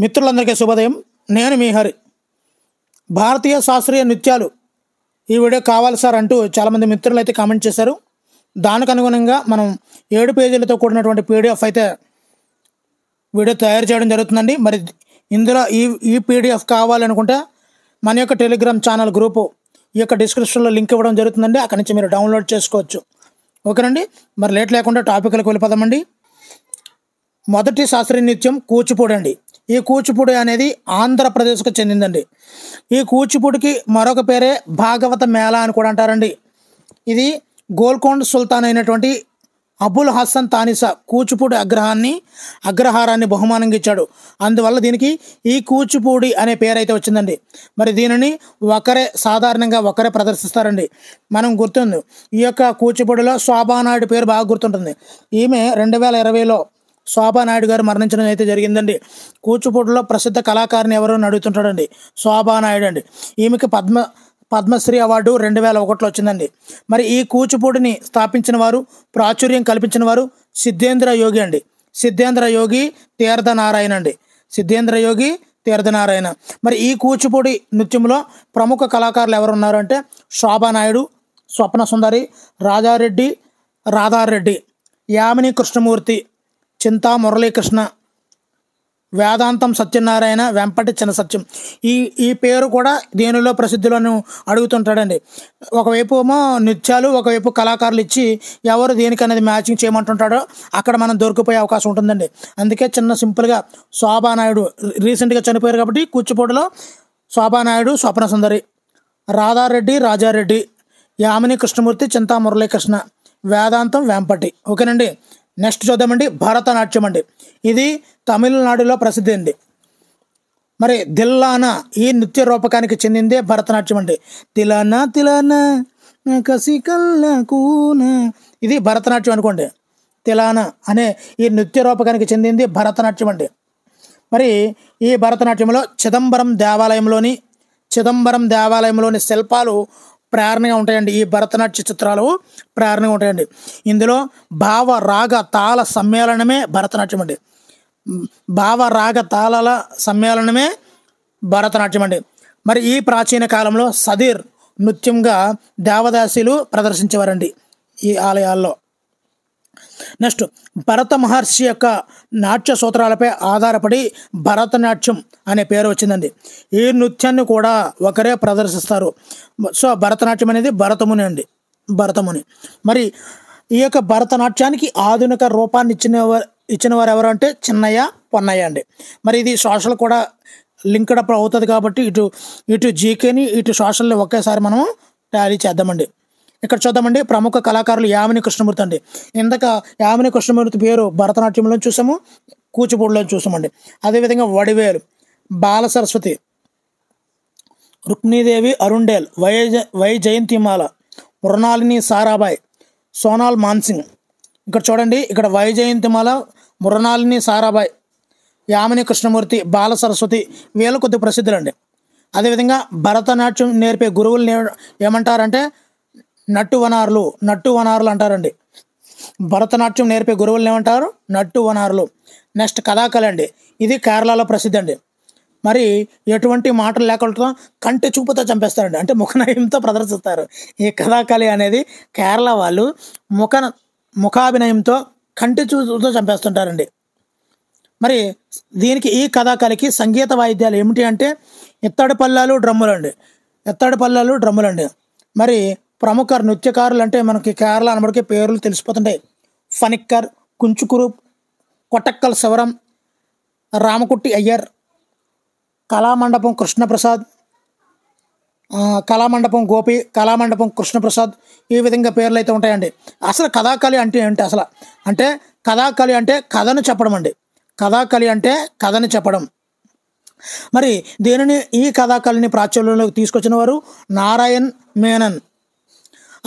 మిత్రులందరికీ శుభోదయం. నేను మీ హరి. భారతీయ శాస్త్రీయ నృత్యాలు ఈ వీడియో కావాలి సార్ అంటూ చాలామంది మిత్రులు అయితే కామెంట్ చేశారు. దానికి అనుగుణంగా మనం 7 పేజీలతో కూడినటువంటి పీడిఎఫ్ అయితే వీడియో తయారు చేయడం జరుగుతుందండి. మరి ఇందులో ఈ పీడిఎఫ్ కావాలనుకుంటే మన యొక్క టెలిగ్రామ్ ఛానల్ గ్రూపు ఈ యొక్క డిస్క్రిప్షన్లో లింక్ ఇవ్వడం జరుగుతుందండి. అక్కడి నుంచి మీరు డౌన్లోడ్ చేసుకోవచ్చు. ఓకేనండి. మరి లేట్ లేకుండా టాపిక్లకు వెళ్ళిపోదామండి. మొదటి శాస్త్రీయ నృత్యం కూచిపూడి అండి. ఈ కూచిపూడి అనేది ఆంధ్రప్రదేశ్కు చెందిందండి. ఈ కూచిపూడికి మరొక పేరే భాగవత మేళ అని కూడా అంటారండి. ఇది గోల్కొండ సుల్తాన్ అయినటువంటి అబుల్ హసన్ తానిసా కూచిపూడి అగ్రహారాన్ని బహుమానంగా ఇచ్చాడు. అందువల్ల దీనికి ఈ కూచిపూడి అనే పేరు అయితే వచ్చిందండి. మరి దీనిని సాధారణంగా ఒకరే ప్రదర్శిస్తారండి. మనం గుర్తుంది, ఈ యొక్క కూచిపూడిలో శోభానాయుడు పేరు బాగా గుర్తుంటుంది. ఈమె 2020లో శోభానాయుడు గారు మరణించడం అయితే జరిగిందండి. కూచిపూడిలో ప్రసిద్ధ కళాకారిని ఎవరు అని అడుగుతుంటాడండి. శోభానాయుడు అండి. ఈమెకి పద్మశ్రీ అవార్డు 2001లో వచ్చిందండి. మరి ఈ కూచిపూడిని స్థాపించిన వారు, ప్రాచుర్యం కల్పించిన వారు సిద్ధేంద్ర యోగి అండి. సిద్ధేంద్ర యోగి తీర్థనారాయణ అండి. సిద్ధేంద్ర యోగి తీర్థనారాయణ. మరి ఈ కూచిపూడి నృత్యంలో ప్రముఖ కళాకారులు ఎవరు ఉన్నారు అంటే శోభానాయుడు, స్వప్న సుందరి, రాధారెడ్డి, యామిని కృష్ణమూర్తి, చింతా మురళీకృష్ణ, వేదాంతం సత్యనారాయణ, వెంపటి చిన్న సత్యం. ఈ పేరు కూడా దేనిలో ప్రసిద్ధిలోనూ అడుగుతుంటాడండి. ఒకవైపు ఏమో నృత్యాలు, ఒకవైపు కళాకారులు ఇచ్చి ఎవరు దేనికి అనేది మ్యాచింగ్ చేయమంటుంటాడో అక్కడ మనం దొరికిపోయే అవకాశం ఉంటుందండి. అందుకే చిన్న సింపుల్గా శోభానాయుడు రీసెంట్గా చనిపోయారు కాబట్టి కూచిపూడిలో శోభానాయుడు, స్వప్న సుందరి, రాధారెడ్డి, యామిని కృష్ణమూర్తి, చింతా మురళీకృష్ణ, వేదాంతం, వెంపటి. ఓకేనండి. నెక్స్ట్ చూద్దామండి. భరతనాట్యం అండి. ఇది తమిళనాడులో ప్రసిద్ధి అండి. మరి దిల్లానా ఈ నృత్య రూపకానికి చెందిందే భరతనాట్యం అండి. తిలానా కసి కల్లాకూన ఇది భరతనాట్యం అనుకోండి. తిలానా అనే ఈ నృత్య రూపకానికి చెందింది భరతనాట్యం అండి. మరి ఈ భరతనాట్యంలో చిదంబరం దేవాలయంలోని శిల్పాలు ప్రేరణగా ఉంటాయండి. ఈ భరతనాట్య చిత్రాలు ప్రేరణగా ఉంటాయండి. ఇందులో భావ రాగ తాళ సమ్మేళనమే భరతనాట్యం అండి. భావ రాగ తాళాల సమ్మేళనమే భరతనాట్యం అండి. మరి ఈ ప్రాచీన కాలంలో సదీర్ నృత్యంగా దేవదాసీలు ప్రదర్శించేవారండి ఈ ఆలయాల్లో. నెక్స్ట్ భరత మహర్షి యొక్క నాట్య సూత్రాలపై ఆధారపడి భరతనాట్యం అనే పేరు వచ్చిందండి. ఈ నృత్యాన్ని కూడా ఒకరే ప్రదర్శిస్తారు. సో భరతనాట్యం అనేది భరతముని. మరి ఈ యొక్క భరతనాట్యానికి ఆధునిక రూపాన్ని ఇచ్చిన వారు ఎవరు అంటే చిన్నయ్య, పొన్నయ్య అండి. మరి ఇది సోషల్ కూడా లింక్డ్ అవుతుంది కాబట్టి ఇటు జీకేని ఇటు సోషల్ని ఒకేసారి మనం టాలీ చేద్దామండి. ఇక్కడ చూద్దామండి. ప్రముఖ కళాకారులు యామిని కృష్ణమూర్తి అండి. ఇందాక యామిని కృష్ణమూర్తి పేరు భరతనాట్యంలో చూసాము, కూచిపూడిలో చూసామండి. అదేవిధంగా వడివేలు, బాల సరస్వతి, రుక్మిణీదేవి అరుండేల్, వై జయంతిమాల, మృణాలిని సారాభాయ్, సోనాల్ మాన్సింగ్. ఇక్కడ చూడండి, ఇక్కడ వై జయంతిమాల, మృణాలిని సారాభాయ్, యామిని కృష్ణమూర్తి, బాల సరస్వతి వీళ్ళు కొద్ది ప్రసిద్ధులండి. అదేవిధంగా భరతనాట్యం నేర్పే గురువులు ఏమంటారంటే నట్టువనారులు అంటారండి. భరతనాట్యం నేర్పే గురువులు ఏమంటారు? నట్టువనారులు. నెక్స్ట్ కథాకళి అండి. ఇది కేరళలో ప్రసిద్ధి అండి. మరి ఎటువంటి మాటలు లేకుండా కంటి చూపుతో చంపేస్తారండి. అంటే ముఖనయంతో ప్రదర్శిస్తారు. ఈ కథాకళి అనేది కేరళ వాళ్ళు ముఖాభినయంతో కంటి చూపుతో చంపేస్తుంటారండి. మరి ఈ కథాకళికి సంగీత వాయిద్యాలు ఏమిటి అంటే ఎత్తడి పల్లాలు, డ్రమ్ములండి. మరి ప్రముఖ నృత్యకారులు అంటే మనకి కేరళ అనబడికే పేర్లు తెలిసిపోతుంటాయి. ఫనిక్కర్, కుంచుకురు, కొట్టక్కల్ శివరం, రామకుట్టి అయ్యర్, కళామండపం కృష్ణప్రసాద్, కళామండపం గోపి, కళామండపం కృష్ణప్రసాద్, ఈ విధంగా పేర్లు అయితే ఉంటాయండి. అసలు కథాకళి అంటే ఏంటి? అంటే కథాకళి అంటే కథను చెప్పడం అండి. కథాకళి అంటే కథని చెప్పడం. మరి ఈ కథాకళిని ప్రాచుర్యంలోకి తీసుకొచ్చిన వారు నారాయణ్ మేనన్.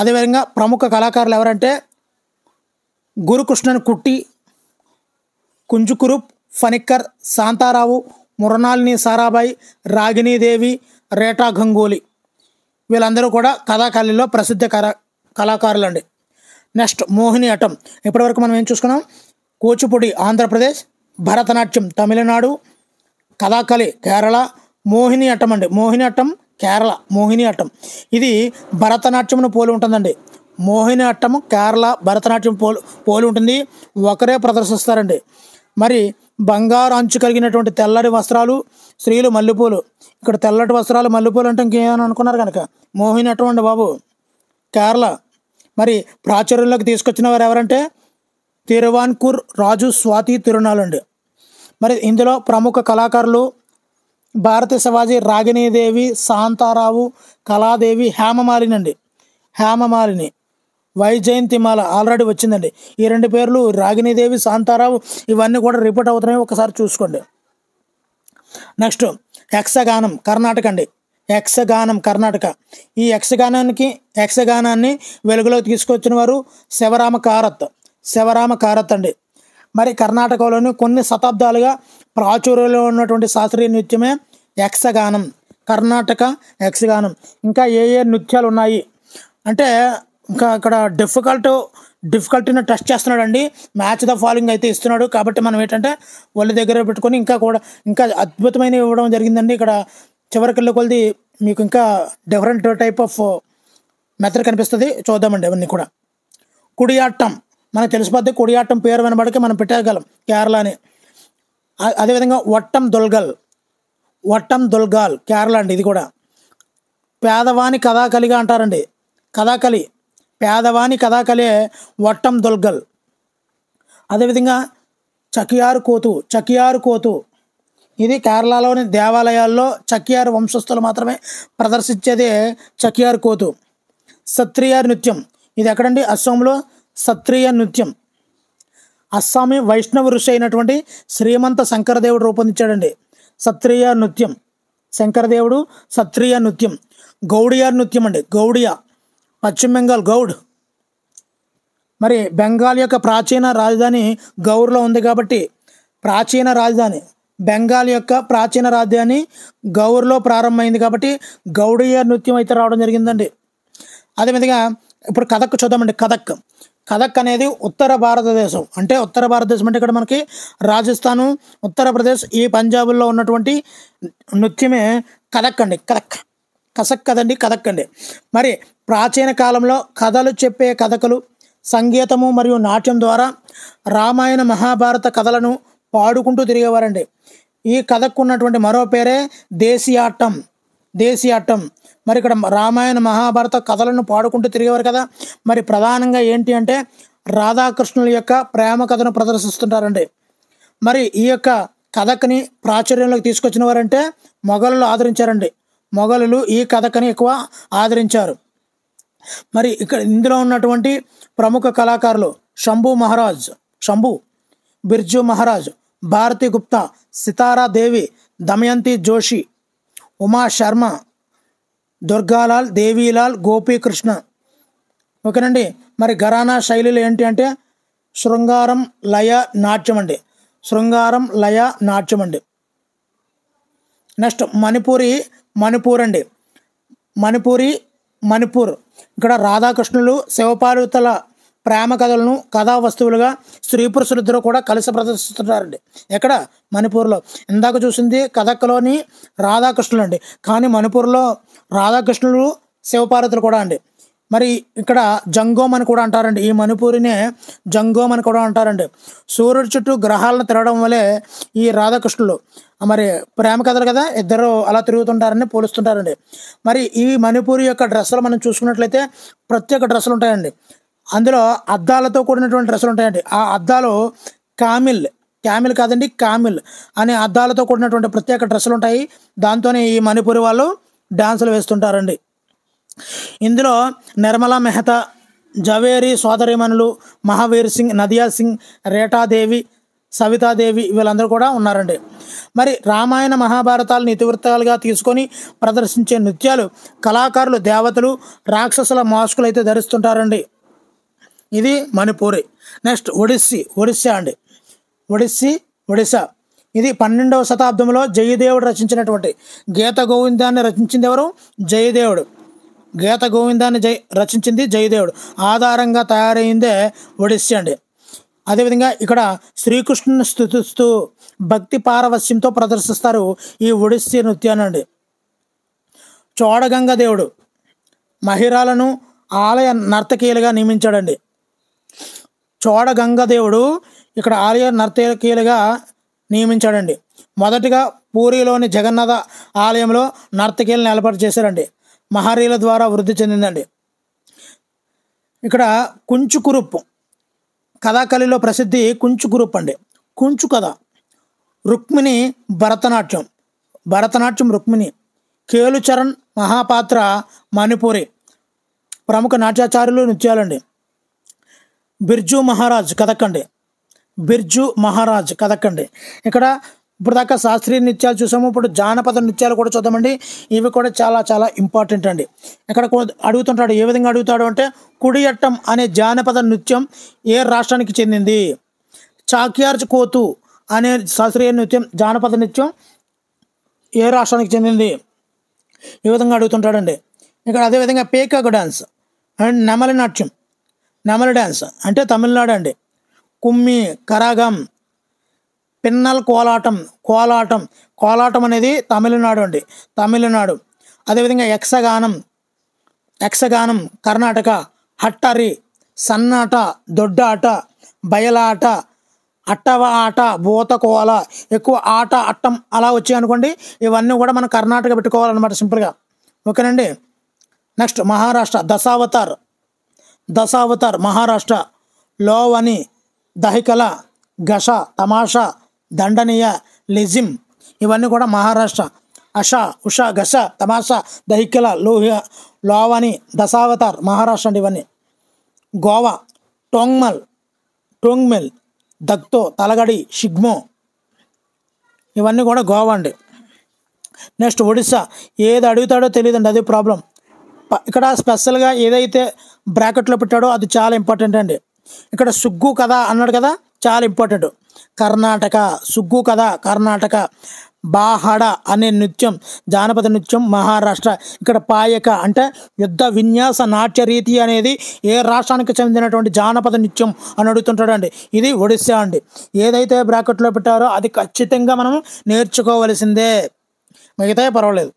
అదేవిధంగా ప్రముఖ కళాకారులు ఎవరంటే గురుకృష్ణన్ కుట్టి, కుంజుకురుప్, ఫనిక్కర్, శాంతారావు, మృణాలిని సారాభాయ్, రాగిణీదేవి, రేటా గంగూలీ వీళ్ళందరూ కూడా కథాకళిలో ప్రసిద్ధ కళాకారులు అండి. నెక్స్ట్ మోహిని అట్టం. ఇప్పటివరకు మనం ఏం చూసుకున్నాం? కూచిపూడి ఆంధ్రప్రదేశ్, భరతనాట్యం తమిళనాడు, కథాకళి కేరళ, మోహిని అట్టం అండి, మోహిని అట్టం కేరళ, మోహిని అట్టం ఇది భరతనాట్యంను పోలి ఉంటుందండి. మోహిని అట్టం కేరళ భరతనాట్యం పోలి ఉంటుంది, ఒకరే ప్రదర్శిస్తారండి. మరి బంగారు అంచు కలిగినటువంటి తెల్లటి వస్త్రాలు, స్త్రీలు మల్లెపూలు. ఇక్కడ తెల్లటి వస్త్రాలు మల్లెపూలు అంటే ఇంకేమైనా అనుకున్నారు కనుక మోహిని అట్టం అండి బాబు, కేరళ. మరి ప్రాచుర్యంలోకి తీసుకొచ్చిన వారు ఎవరంటే తిరువాన్కూర్ రాజు స్వాతి తిరునాల్ అండి. మరి ఇందులో ప్రముఖ కళాకారులు భారతి శివాజీ, రాగిణీదేవి, శాంతారావు, కళాదేవి, హేమమాలిని అండి, హేమమాలిని, వైజయంతిమాల ఆల్రెడీ వచ్చిందండి. ఈ 2 పేర్లు రాగిణీదేవి, శాంతారావు ఇవన్నీ కూడా రిపీట్ అవుతున్నాయి, ఒకసారి చూసుకోండి. నెక్స్ట్ యక్షగానం కర్ణాటక అండి, యక్షగానం కర్ణాటక. ఈ యక్షగానాన్ని వెలుగులోకి తీసుకొచ్చిన వారు శివరామ కారత్ అండి. మరి కర్ణాటకలోని కొన్ని శతాబ్దాలుగా ప్రాచుర్యంలో ఉన్నటువంటి శాస్త్రీయ నృత్యమే యక్షగానం, కర్ణాటక యక్షగానం. ఇంకా ఏ నృత్యాలు ఉన్నాయి అంటే ఇంకా ఇక్కడ డిఫికల్టీని టెస్ట్ చేస్తున్నాడండి. మ్యాచ్ ద ఫాలోయింగ్ అయితే ఇస్తున్నాడు. కాబట్టి మనం ఏంటంటే వాళ్ళ దగ్గర పెట్టుకొని ఇంకా అద్భుతమైన ఇవ్వడం జరిగిందండి. ఇక్కడ చివరికి కొలిది మీకు ఇంకా డిఫరెంట్ టైప్ ఆఫ్ మెథడ్ కనిపిస్తుంది, చూద్దామండి అవన్నీ కూడా. కుడియాట్టం మనకు తెలిసిపోద్ది, కుడియాట్టం పేరు వినబడికి మనం పెట్టగలం కేరళ అని. అదేవిధంగా వట్టం దొల్గాల్ కేరళ అండి, ఇది కూడా. పేదవాని కథాకళిగా అంటారండి, కథాకళి పేదవాని కథాకళి వట్టం దొల్గల్. అదేవిధంగా చకియారు కోతు ఇది కేరళలోని దేవాలయాల్లో చకియార్ వంశస్థులు మాత్రమే ప్రదర్శించేది చకియార్ కోతు. సత్రియ నృత్యం ఇది ఎక్కడండి, అస్సాంలో సత్రియ నృత్యం. అస్సామీ వైష్ణవ ఋషి అయినటువంటి శ్రీమంత శంకరదేవుడు రూపొందించాడండి సత్రియ నృత్యం. శంకరదేవుడు సత్రియ నృత్యం. గౌడియార్ నృత్యం అండి, గౌడియా పశ్చిమ బెంగాల్ గౌడ్. మరి బెంగాల్ యొక్క ప్రాచీన రాజధాని గౌర్లో ఉంది కాబట్టి బెంగాల్ యొక్క ప్రాచీన రాజధాని గౌర్లో ప్రారంభమైంది కాబట్టి గౌడియార్ నృత్యం అయితే రావడం జరిగిందండి. అదేవిధంగా ఇప్పుడు కథక్ చూద్దామండి. కథక్ అనేది ఉత్తర భారతదేశం అంటే ఇక్కడ మనకి రాజస్థాను, ఉత్తరప్రదేశ్, ఈ పంజాబుల్లో ఉన్నటువంటి నృత్యమే కథక్ అండి. కథక్ అండి. మరి ప్రాచీన కాలంలో కథలు చెప్పే కథకులు సంగీతము మరియు నాట్యం ద్వారా రామాయణ మహాభారత కథలను పాడుకుంటూ తిరిగేవారండి. ఈ కథకు ఉన్నటువంటి మరో పేరే దేశీయాట్టం. మరి ఇక్కడ రామాయణ మహాభారత కథలను పాడుకుంటూ తిరిగేవారు కదా. మరి ప్రధానంగా ఏంటి అంటే రాధాకృష్ణుల యొక్క ప్రేమ కథను ప్రదర్శిస్తుంటారండి. మరి ఈ యొక్క కథక్ని ప్రాచుర్యంలోకి తీసుకొచ్చిన వారంటే మొఘలులు ఆదరించారండి. మొఘలులు ఈ కథకని ఎక్కువ ఆదరించారు. మరి ఇందులో ఉన్నటువంటి ప్రముఖ కళాకారులు శంభు, బిర్జు మహారాజ్, భారతి గుప్తా, సితారా దేవి, దమయంతి జోషి, ఉమా శర్మ, దుర్గాలాల్, దేవీలాల్, గోపీకృష్ణ. ఓకేనండి. మరి ఘరానా శైలిలు ఏంటి అంటే శృంగారం లయ నాట్యం అండి. నెక్స్ట్ మణిపూర్ ఇక్కడ రాధాకృష్ణులు, శివపార్వతుల ప్రేమ కథలను కథా వస్తువులుగా స్త్రీ పురుషులిద్దరూ కూడా కలిసి ప్రదర్శిస్తున్నారండి. ఎక్కడ? మణిపూర్లో. ఇందాక చూసింది కథక్లోని రాధాకృష్ణులు అండి, కానీ మణిపూర్లో రాధాకృష్ణులు, శివపార్వతులు కూడా అండి. మరి ఇక్కడ జంగోమ్ అని కూడా అంటారండి. ఈ మణిపూరినే జంగోమ్ అని కూడా అంటారండి. సూర్యుడి చుట్టూ గ్రహాలను తిరగడం వల్లే ఈ రాధాకృష్ణులు మరి ప్రేమ కథలు కదా, ఇద్దరు అలా తిరుగుతుంటారని పోలుస్తుంటారండి. మరి ఈ మణిపూరి యొక్క డ్రెస్సులు మనం చూసుకున్నట్లయితే ప్రత్యేక డ్రెస్సులు ఉంటాయండి. అందులో అద్దాలతో కూడినటువంటి డ్రెస్సులు ఉంటాయండి. ఆ అద్దాలు కామిల్ అనే అద్దాలతో కూడినటువంటి ప్రత్యేక డ్రెస్సులు ఉంటాయి. దాంతోనే ఈ మణిపూరి వాళ్ళు డాన్సులు వేస్తుంటారండి. ఇందులో నిర్మలా మెహతా, జవేరి సోదరిమణులు, మహావీర్ సింగ్, నదియా సింగ్, రేటాదేవి, సవితాదేవి వీళ్ళందరూ కూడా ఉన్నారండి. మరి రామాయణ మహాభారతాలను ఇతివృత్తాలుగా తీసుకొని ప్రదర్శించే నృత్యాలు కళాకారులు దేవతలు, రాక్షసుల మాస్కులు అయితే ధరిస్తుంటారండి. ఇది మణిపూరి. నెక్స్ట్ ఒడిస్సా. ఇది 12వ శతాబ్దంలో జయదేవుడు రచించినటువంటి గీత గోవిందాన్ని రచించింది ఎవరు? జయదేవుడు. గీత గోవిందాన్ని రచించింది జయదేవుడు. ఆధారంగా తయారైందే ఒడిస్సీ అండి. అదేవిధంగా ఇక్కడ శ్రీకృష్ణుని స్తుతిస్తూ భక్తి పారవస్యంతో ప్రదర్శిస్తారు ఈ ఒడిస్సీ నృత్యాన్ని అండి. చోడగంగ దేవుడు మహిళలను ఆలయ నర్తకీయులుగా నియమించాడండి. చోడగంగ దేవుడు ఇక్కడ ఆలయ నర్తకీయులుగా నియమించాడండి. మొదటిగా పూరిలోని జగన్నాథ ఆలయంలో నర్తకీయులను ఏర్పాటు చేశారండి. మహరీల ద్వారా వృద్ధి చెందిందండి. ఇక్కడ కుంచుకురుప్ కథాకళిలో ప్రసిద్ధి కుంచుకురుప్ అండి. కుంచు కథ. రుక్మిణి భరతనాట్యం రుక్మిణి. కేలుచరణ్ మహాపాత్ర మణిపూరి. ప్రముఖ నాట్యాచార్యులు నృత్యాలండి. బిర్జు మహారాజ్ కథకండి. ఇక్కడ ఇప్పుడు దాకా శాస్త్రీయ నృత్యాలు చూసాము. ఇప్పుడు జానపద నృత్యాలు కూడా చూద్దామండి. ఇవి కూడా చాలా చాలా ఇంపార్టెంట్ అండి. ఇక్కడ అడుగుతుంటాడు, ఏ విధంగా అడుగుతాడు అంటే, కుడియట్టం అనే జానపద నృత్యం ఏ రాష్ట్రానికి చెందింది? చాక్యార్జ్ కోతు అనే శాస్త్రీయ నృత్యం జానపద నృత్యం ఏ రాష్ట్రానికి చెందింది? ఈ విధంగా అడుగుతుంటాడండి. ఇక్కడ అదేవిధంగా పేకాక్ డ్యాన్స్ అండ్ నెమలి డ్యాన్స్ అంటే తమిళనాడు అండి. కుమ్మి, కరగం, పిన్నల్ కోలాటం అనేది తమిళనాడు. అదేవిధంగా యక్షగానం కర్ణాటక. హట్టరి, సన్నాట, దొడ్డ ఆట, బయలాట, అట్టవ ఆట, బోతకోల, ఎక్కువ ఆట అట్టం అలా వచ్చాయి అనుకోండి. ఇవన్నీ కూడా మనం కర్ణాటక పెట్టుకోవాలన్నమాట సింపుల్గా. ఓకేనండి. నెక్స్ట్ మహారాష్ట్ర. దశావతార్ మహారాష్ట్ర. లోవని, దహికల, గష, తమాషా, దండనీయ, లిజిమ్ ఇవన్నీ కూడా మహారాష్ట్ర. ఉష, గష, తమాషా, దహికల, లోవని, దశావతార్ మహారాష్ట్ర అండి ఇవన్నీ. గోవా టోంగ్మెల్, దక్తో, తలగడి, షిగ్మో ఇవన్నీ కూడా గోవా అండి. నెక్స్ట్ ఒడిస్సా. ఏది అడుగుతాడో తెలియదండి, అదే ప్రాబ్లం. ఇక్కడ స్పెషల్గా ఏదైతే బ్రాకెట్లో పెట్టాడో అది చాలా ఇంపార్టెంట్ అండి. ఇక్కడ సుగ్గు కథ అన్నాడు కదా, చాలా ఇంపార్టెంట్. సుగ్గు కథ కర్ణాటక. బాహడ అనే నృత్యం జానపద నృత్యం మహారాష్ట్ర. ఇక్కడ పాయక అంటే యుద్ధ విన్యాస నాట్య రీతి అనేది ఏ రాష్ట్రానికి చెందినటువంటి జానపద నృత్యం అని అడుగుతుంటాడండి. ఇది ఒడిస్సా అండి. ఏదైతే బ్రాకెట్లో పెట్టారో అది ఖచ్చితంగా మనం నేర్చుకోవలసిందే, మిగతా పర్వాలేదు.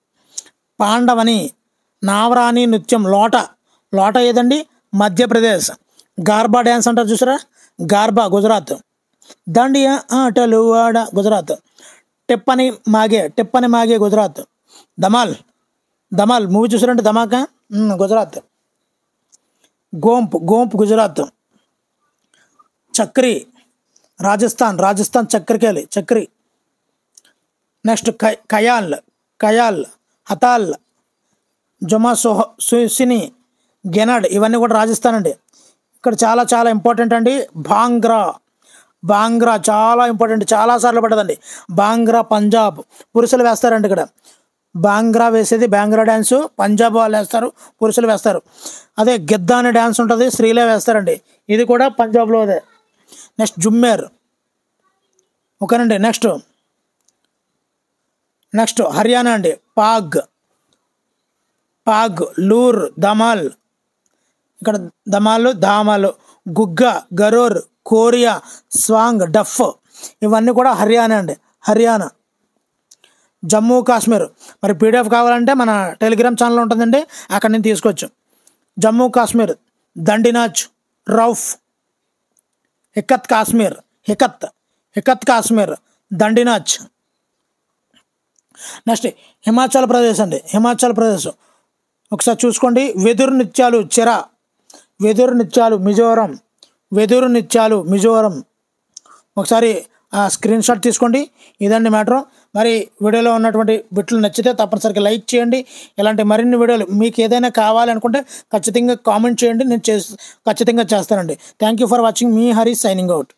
పాండవని, నావరాని నృత్యం. లోట ఏదండి? మధ్యప్రదేశ్. గార్బా డ్యాన్స్ అంటారు చూసారా, గార్బా గుజరాత్. దండియా ఆటలు ఆడ గుజరాత్. టెప్పని మాగే గుజరాత్. ధమాల్ మూవీ చూసారంటే ధమాకా గుజరాత్. గోంప్ గుజరాత్. చక్రి రాజస్థాన్ చక్రి. నెక్స్ట్ ఖయాల్, హతాల్, జుమాసుసిని, గెనడ్ ఇవన్నీ కూడా రాజస్థాన్ అండి. ఇక్కడ చాలా చాలా ఇంపార్టెంట్ అండి. బాంగ్రా చాలా ఇంపార్టెంట్, చాలాసార్లు పడ్డదండి. బాంగ్రా పంజాబ్ పురుషులు వేస్తారండి. ఇక్కడ బాంగ్రా వేసేది బాంగ్రా డ్యాన్సు, పంజాబ్ వాళ్ళు వేస్తారు, పురుషులు వేస్తారు. అదే గిద్దా అనే డ్యాన్స్ ఉంటుంది, స్త్రీలే వేస్తారండి. ఇది కూడా పంజాబ్లో అదే. నెక్స్ట్ జుమ్మేర్. ఓకేనండి. నెక్స్ట్ హర్యానా అండి. పాగ్, లూర్, ధమాల్. ఇక్కడ ధామాలు, గుగ్గ, గరోర్, కోరియా, స్వాంగ్, డఫ్ ఇవన్నీ కూడా హర్యానా. జమ్మూ కాశ్మీర్. మరి పీడిఎఫ్ కావాలంటే మన టెలిగ్రామ్ ఛానల్ ఉంటుందండి, అక్కడి నుంచి తీసుకోవచ్చు. జమ్మూ కాశ్మీర్ దండినాచ్, రౌఫ్. హికత్ కాశ్మీర్ దండినాచ్. నెక్స్ట్ హిమాచల్ ప్రదేశ్ ఒకసారి చూసుకోండి. వెదురు నృత్యాలు మిజోరం. ఒకసారి స్క్రీన్ షాట్ తీసుకోండి. ఇదండి మ్యాటర్. మరి వీడియోలో ఉన్నటువంటి బిట్లు నచ్చితే తప్పనిసరిగా లైక్ చేయండి. ఇలాంటి మరిన్ని వీడియోలు మీకు ఏదైనా కావాలనుకుంటే ఖచ్చితంగా కామెంట్ చేయండి, నేను ఖచ్చితంగా చేస్తానండి. Thank you for watching. Me Hari signing out.